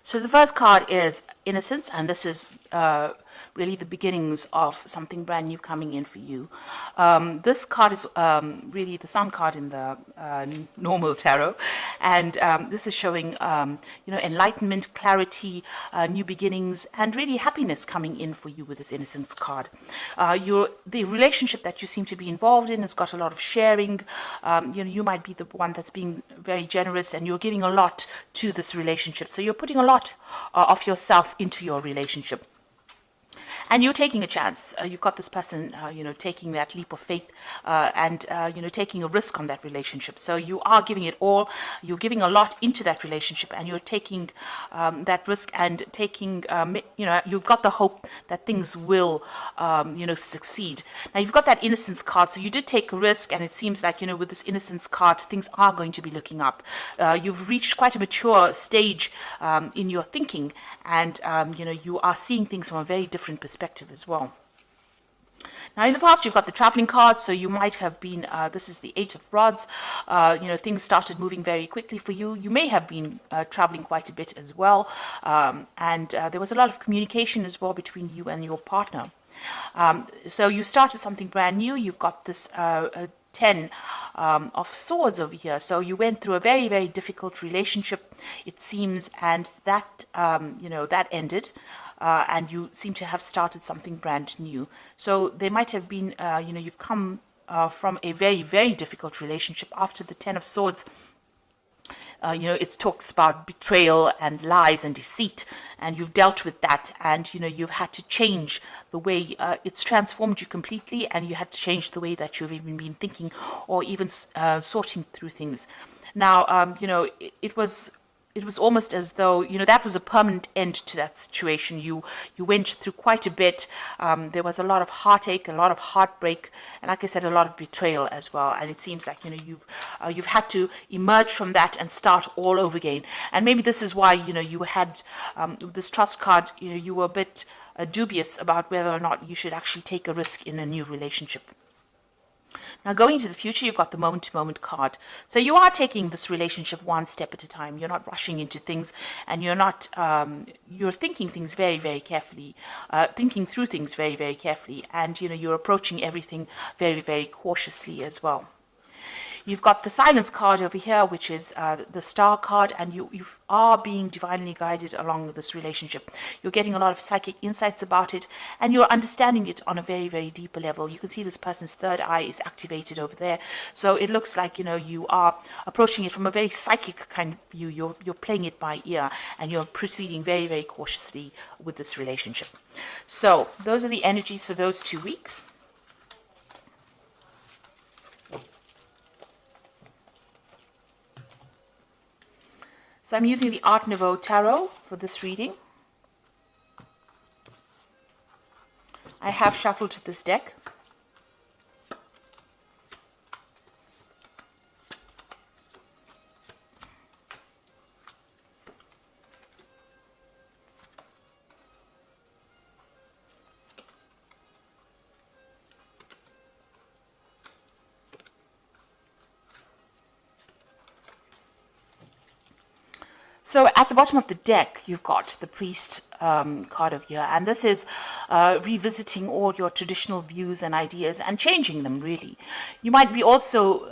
So the first card is Innocence, and this is really the beginnings of something brand new coming in for you. This card is really the Sun card in the normal tarot, and this is showing enlightenment, clarity, new beginnings, and really happiness coming in for you with this Innocence card. The relationship that you seem to be involved in has got a lot of sharing. You might be the one that's being very generous, and you're giving a lot to this relationship. So you're putting a lot of yourself into your relationship. And you're taking a chance. You've got this person, taking that leap of faith and taking a risk on that relationship. So you are giving it all. You're giving a lot into that relationship, and you're taking that risk and taking, you've got the hope that things will, succeed. Now, you've got that Innocence card. So you did take a risk, and it seems like, with this Innocence card, things are going to be looking up. You've reached quite a mature stage in your thinking, and, you are seeing things from a very different perspective as well. Now, in the past, you've got the traveling card, so you might have been, this is the Eight of Rods, things started moving very quickly for you. You may have been traveling quite a bit as well, and there was a lot of communication as well between you and your partner. So you started something brand new. You've got this 10 of Swords over here. So you went through a very, very difficult relationship, it seems, and that, that ended. And you seem to have started something brand new. So there might have been, you've come from a very, very difficult relationship. After the 10 of Swords, it talks about betrayal and lies and deceit, and you've dealt with that, and you've had to change the way it's transformed you completely, and you had to change the way that you've even been thinking or even sorting through things. Now, it was almost as though, that was a permanent end to that situation. You went through quite a bit. There was a lot of heartache, a lot of heartbreak, and like I said, a lot of betrayal as well. And it seems like, you've had to emerge from that and start all over again. And maybe this is why, you had this Trust card, you were a bit dubious about whether or not you should actually take a risk in a new relationship. Now, going into the future, you've got the moment-to-moment card. So you are taking this relationship one step at a time. You're not rushing into things, and you're not, you're thinking things very, very carefully, thinking through things very, very carefully, and, you're approaching everything very, very cautiously as well. You've got the Silence card over here, which is the Star card, and you are being divinely guided along this relationship. You're getting a lot of psychic insights about it, and you're understanding it on a very, very deeper level. You can see this person's third eye is activated over there. So it looks like, you are approaching it from a very psychic kind of view. You're playing it by ear, and you're proceeding very, very cautiously with this relationship. So those are the energies for those 2 weeks. So I'm using the Art Nouveau Tarot for this reading. I have shuffled this deck. So at the bottom of the deck, you've got the Priest card over here, and this is revisiting all your traditional views and ideas and changing them, really. You might be also,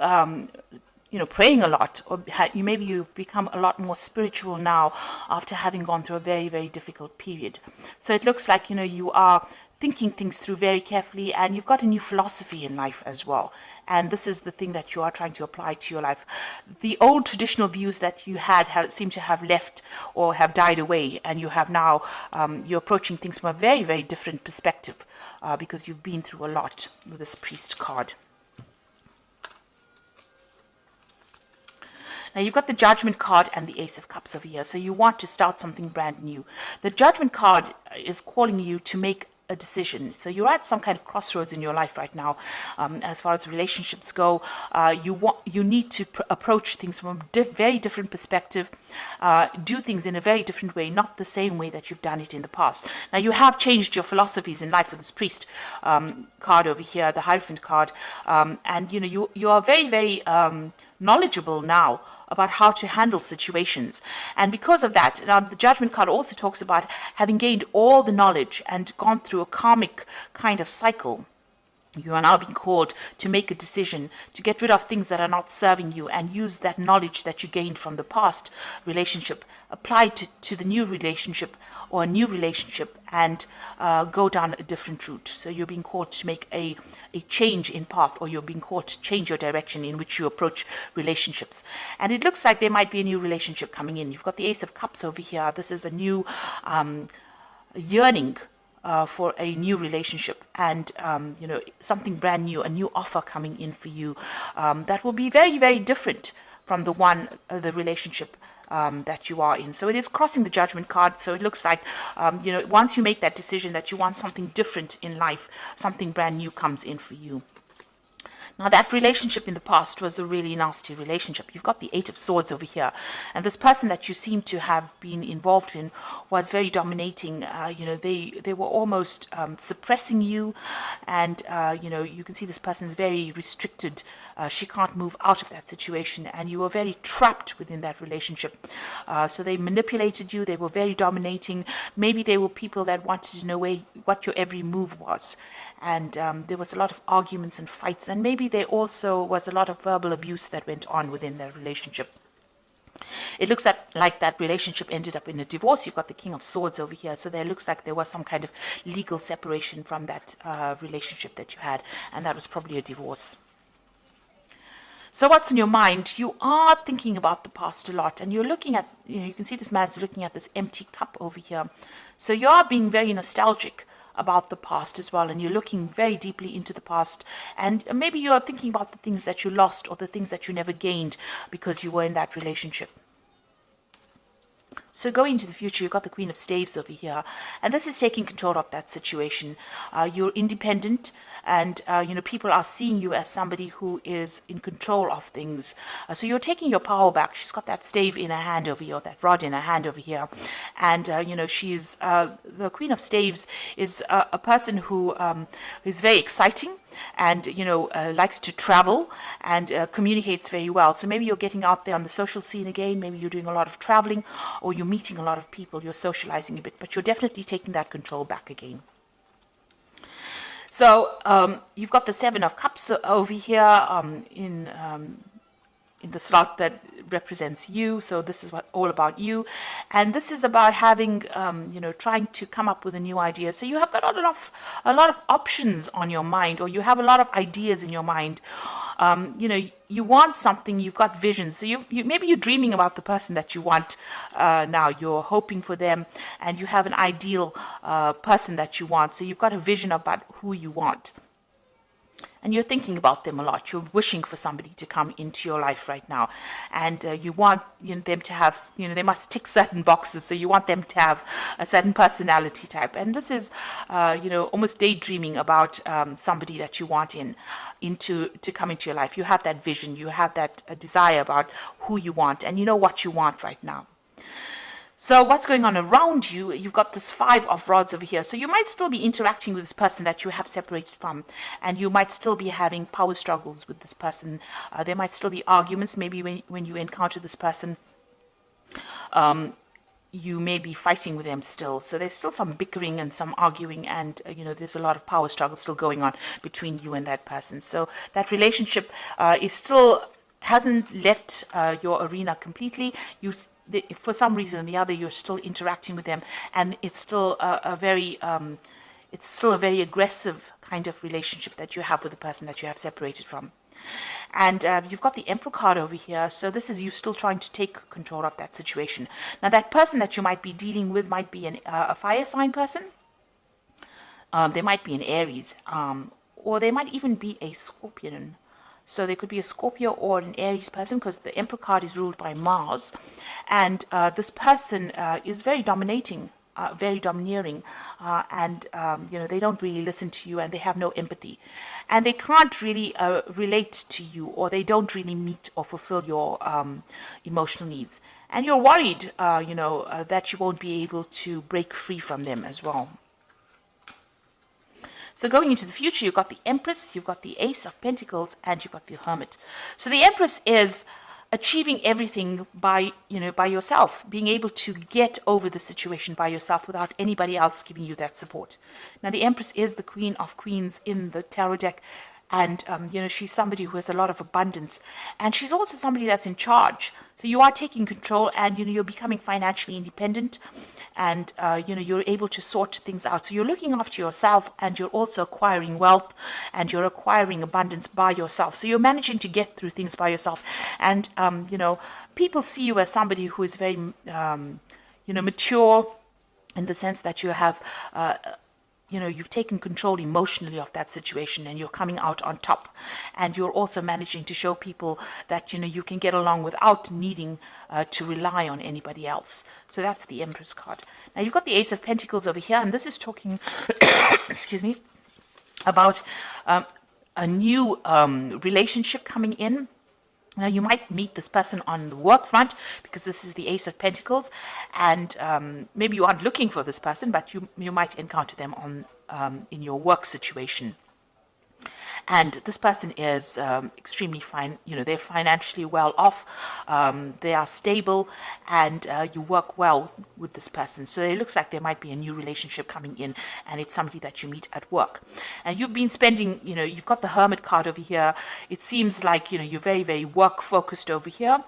praying a lot, or maybe you've become a lot more spiritual now after having gone through a very, very difficult period. So it looks like, you are thinking things through very carefully, and you've got a new philosophy in life as well. And this is the thing that you are trying to apply to your life. The old traditional views that you had seem to have left or have died away, and you have now, you're approaching things from a very, very different perspective because you've been through a lot with this Priest card. Now, you've got the Judgment card and the Ace of Cups over here, so you want to start something brand new. The Judgment card is calling you to make a decision. So you're at some kind of crossroads in your life right now. As far as relationships go, you need to approach things from a very different perspective, do things in a very different way, not the same way that you've done it in the past. Now, you have changed your philosophies in life with this Priest card over here, the Hierophant card, and you are very, very knowledgeable now about how to handle situations. And because of that, now the Judgment card also talks about having gained all the knowledge and gone through a karmic kind of cycle. You are now being called to make a decision, to get rid of things that are not serving you, and use that knowledge that you gained from the past relationship, apply to the new relationship or a new relationship, and go down a different route. So you're being called to make a change in path, or you're being called to change your direction in which you approach relationships. And it looks like there might be a new relationship coming in. You've got the Ace of Cups over here. This is a new yearning for a new relationship, and something brand new, a new offer coming in for you that will be very, very different from the relationship that you are in. So it is crossing the Judgment card. So it looks like once you make that decision that you want something different in life, something brand new comes in for you. Now, that relationship in the past was a really nasty relationship. You've got the Eight of Swords over here. And this person that you seem to have been involved in was very dominating. They were almost suppressing you. And, you can see this person is very restricted. She can't move out of that situation. And you were very trapped within that relationship. So they manipulated you. They were very dominating. Maybe they were people that wanted to know what your every move was. And there was a lot of arguments and fights, and maybe there also was a lot of verbal abuse that went on within their relationship. It looks like that relationship ended up in a divorce. You've got the King of Swords over here, so there looks like there was some kind of legal separation from that relationship that you had, and that was probably a divorce. So what's in your mind? You are thinking about the past a lot, and you're looking at, you can see this man is looking at this empty cup over here. So you are being very nostalgic about the past as well, and you're looking very deeply into the past, and maybe you're thinking about the things that you lost or the things that you never gained because you were in that relationship. So going into the future, you've got the Queen of Staves over here, and this is taking control of that situation. You're independent, and people are seeing you as somebody who is in control of things. So you're taking your power back. She's got that stave in her hand over here, that rod in her hand over here, and she's the Queen of Staves is a person who is very exciting, and likes to travel and communicates very well. So maybe you're getting out there on the social scene again. Maybe you're doing a lot of traveling, or you're meeting a lot of people. You're socializing a bit, but you're definitely taking that control back again. So you've got the Seven of Cups over here in the slot that represents you. So this is all about you, and this is about having trying to come up with a new idea. So you have got a lot of options on your mind, or you have a lot of ideas in your mind. You want something, you've got visions. So you maybe you're dreaming about the person that you want now. You're hoping for them, and you have an ideal person that you want. So you've got a vision about who you want. And you're thinking about them a lot. You're wishing for somebody to come into your life right now. And you want them to have, they must tick certain boxes. So you want them to have a certain personality type. And this is, almost daydreaming about somebody that you want to come into your life. You have that vision. You have that desire about who you want. And you know what you want right now. So what's going on around you? You've got this Five of Rods over here. So you might still be interacting with this person that you have separated from, and you might still be having power struggles with this person. There might still be arguments. Maybe when you encounter this person, you may be fighting with them still. So there's still some bickering and some arguing, and there's a lot of power struggle still going on between you and that person. So that relationship hasn't left your arena completely. For some reason or the other, you're still interacting with them, and it's still a very aggressive kind of relationship that you have with the person that you have separated from. And you've got the Emperor card over here, so this is you still trying to take control of that situation. Now, that person that you might be dealing with might be a fire sign person. They might be an Aries, or they might even be a Scorpion. So there could be a Scorpio or an Aries person, because the Emperor card is ruled by Mars. And this person is very dominating, very domineering. And they don't really listen to you, and they have no empathy. And they can't really relate to you, or they don't really meet or fulfill your emotional needs. And you're worried, that you won't be able to break free from them as well. So going into the future, you've got the Empress, you've got the Ace of Pentacles, and you've got the Hermit. So the Empress is achieving everything by, by yourself, being able to get over the situation by yourself without anybody else giving you that support. Now, the Empress is the Queen of Queens in the tarot deck, and she's somebody who has a lot of abundance, and she's also somebody that's in charge. So you are taking control, and you're becoming financially independent, and you're able to sort things out. So you're looking after yourself, and you're also acquiring wealth, and you're acquiring abundance by yourself. So you're managing to get through things by yourself, and people see you as somebody who is very mature, in the sense that you have you've taken control emotionally of that situation, and you're coming out on top, and you're also managing to show people that you can get along without needing to rely on anybody else. So that's the Empress card. Now you've got the Ace of Pentacles over here, and this is talking excuse me, about a new relationship coming in. Now, you might meet this person on the work front, because this is the Ace of Pentacles, and maybe you aren't looking for this person, but you might encounter them in your work situation. And this person is extremely fine. They're financially well off. They are stable, and you work well with this person. So it looks like there might be a new relationship coming in, and it's somebody that you meet at work. And you've been spending, you've got the Hermit card over here. It seems like, you're very, very work focused over here.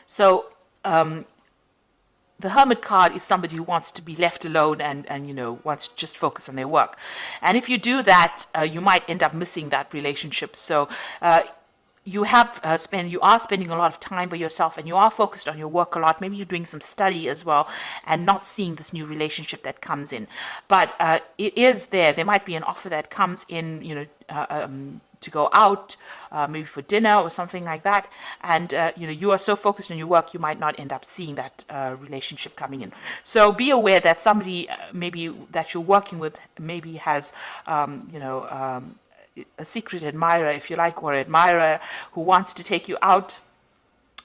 So, the Hermit card is somebody who wants to be left alone and wants to just focus on their work. And if you do that, you might end up missing that relationship. So you are spending a lot of time by yourself, and you are focused on your work a lot. Maybe you're doing some study as well, and not seeing this new relationship that comes in. But it is there. There might be an offer that comes in, to go out, maybe for dinner or something like that, and you are so focused on your work, you might not end up seeing that relationship coming in. So be aware that somebody maybe that you're working with maybe has a secret admirer, if you like, or admirer who wants to take you out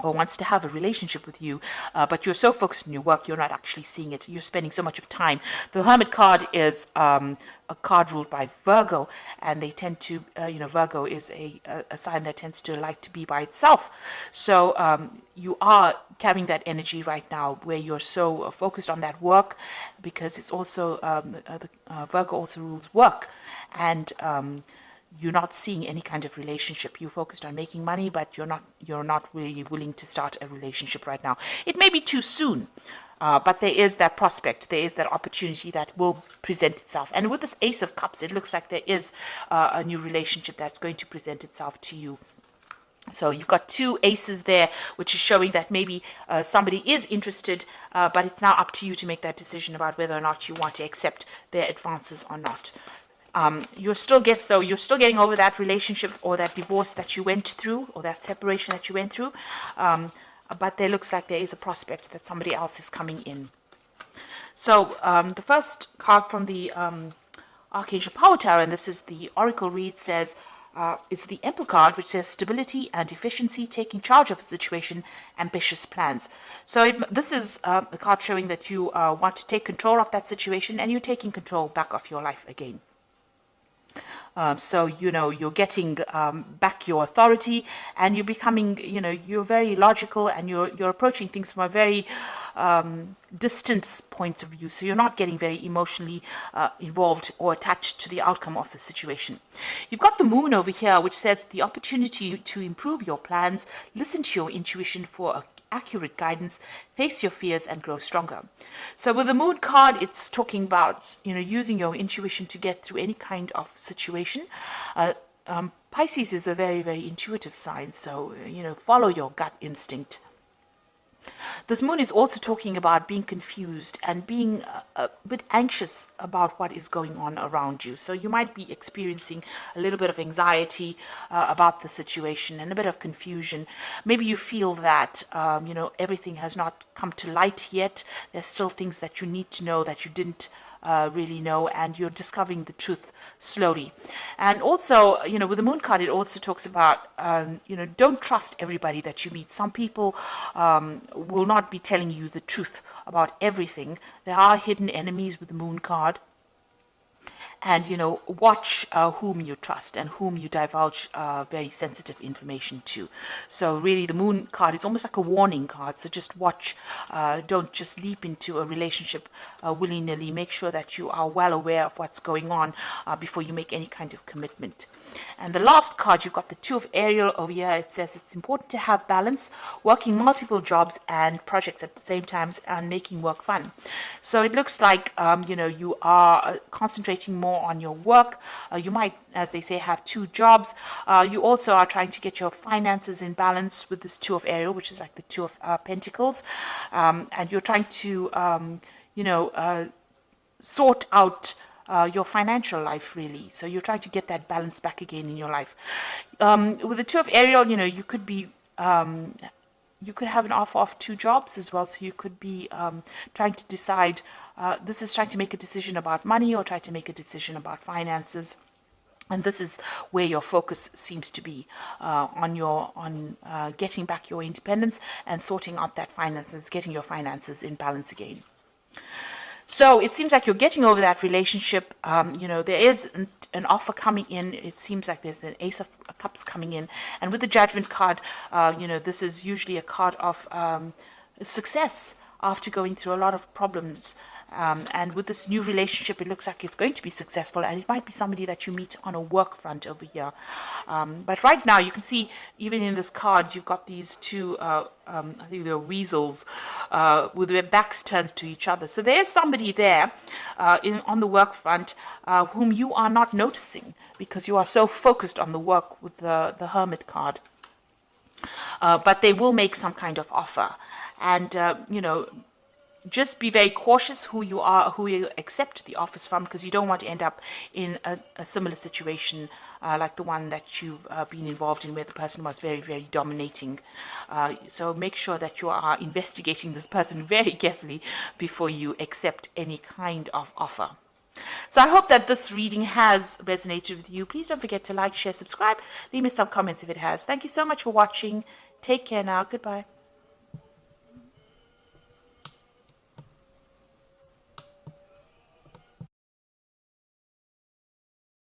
or wants to have a relationship with you, but you're so focused on your work, you're not actually seeing it. You're spending so much of time. The Hermit card is a card ruled by Virgo, and they tend to, Virgo is a sign that tends to like to be by itself. So you are carrying that energy right now, where you're so focused on that work, because it's also, Virgo also rules work, and you're not seeing any kind of relationship. You're focused on making money, but you're not really willing to start a relationship right now. It may be too soon, but there is that prospect, there is that opportunity that will present itself. And with this Ace of Cups, it looks like there is a new relationship that's going to present itself to you. So you've got two aces there, which is showing that maybe somebody is interested, but it's now up to you to make that decision about whether or not you want to accept their advances or not. You're still getting over that relationship or that divorce that you went through, or that separation that you went through, but there looks like there is a prospect that somebody else is coming in. So the first card from the Archangel Power Tower, and this is the Oracle read, says it's the Emperor card, which says stability and efficiency, taking charge of a situation, ambitious plans. So this is a card showing that you want to take control of that situation, and you're taking control back of your life again. So, you're getting back your authority, and you're becoming, you're very logical, and you're approaching things from a very distant point of view. So you're not getting very emotionally involved or attached to the outcome of the situation. You've got the Moon over here, which says the opportunity to improve your plans, listen to your intuition for accurate guidance, face your fears, and grow stronger. So with the Moon card, it's talking about, using your intuition to get through any kind of situation. Pisces is a very, very intuitive sign, so, follow your gut instinct. This Moon is also talking about being confused and being a bit anxious about what is going on around you. So you might be experiencing a little bit of anxiety about the situation, and a bit of confusion. Maybe you feel that, everything has not come to light yet. There's still things that you need to know that you didn't really know, and you're discovering the truth slowly. And also, with the Moon card, it also talks about, don't trust everybody that you meet. Some people will not be telling you the truth about everything. There are hidden enemies with the Moon card. and watch whom you trust and whom you divulge very sensitive information to. So really the Moon card is almost like a warning card, so just watch. Don't just leap into a relationship willy-nilly. Make sure that you are well aware of what's going on before you make any kind of commitment. And the last card, you've got the Two of Ariel over here. It says it's important to have balance, working multiple jobs and projects at the same time and making work fun. So it looks like you are concentrating more on your work. You might, as they say, have two jobs. You also are trying to get your finances in balance with this Two of Ariel, which is like the Two of Pentacles, and you're trying to sort out your financial life, really. So you're trying to get that balance back again in your life. With the Two of Ariel, you could be you could have an offer of two jobs as well. So you could be trying to decide. This is trying to make a decision about money or try to make a decision about finances. And this is where your focus seems to be on getting back your independence and sorting out that finances, getting your finances in balance again. So it seems like you're getting over that relationship. There is an offer coming in. It seems like there's the Ace of Cups coming in. And with the Judgment card, this is usually a card of success after going through a lot of problems. And with this new relationship, it looks like it's going to be successful, and it might be somebody that you meet on a work front over here. But right now, you can see, even in this card, you've got these two, I think they're weasels, with their backs turned to each other. So there's somebody there on the work front whom you are not noticing because you are so focused on the work with the Hermit card. But they will make some kind of offer. And, just be very cautious who you accept the offers from, because you don't want to end up in a similar situation like the one that you've been involved in, where the person was very, very dominating. So make sure that you are investigating this person very carefully before you accept any kind of offer. So I hope that this reading has resonated with you. Please don't forget to like, share, subscribe. Leave me some comments if it has. Thank you so much for watching. Take care now. Goodbye.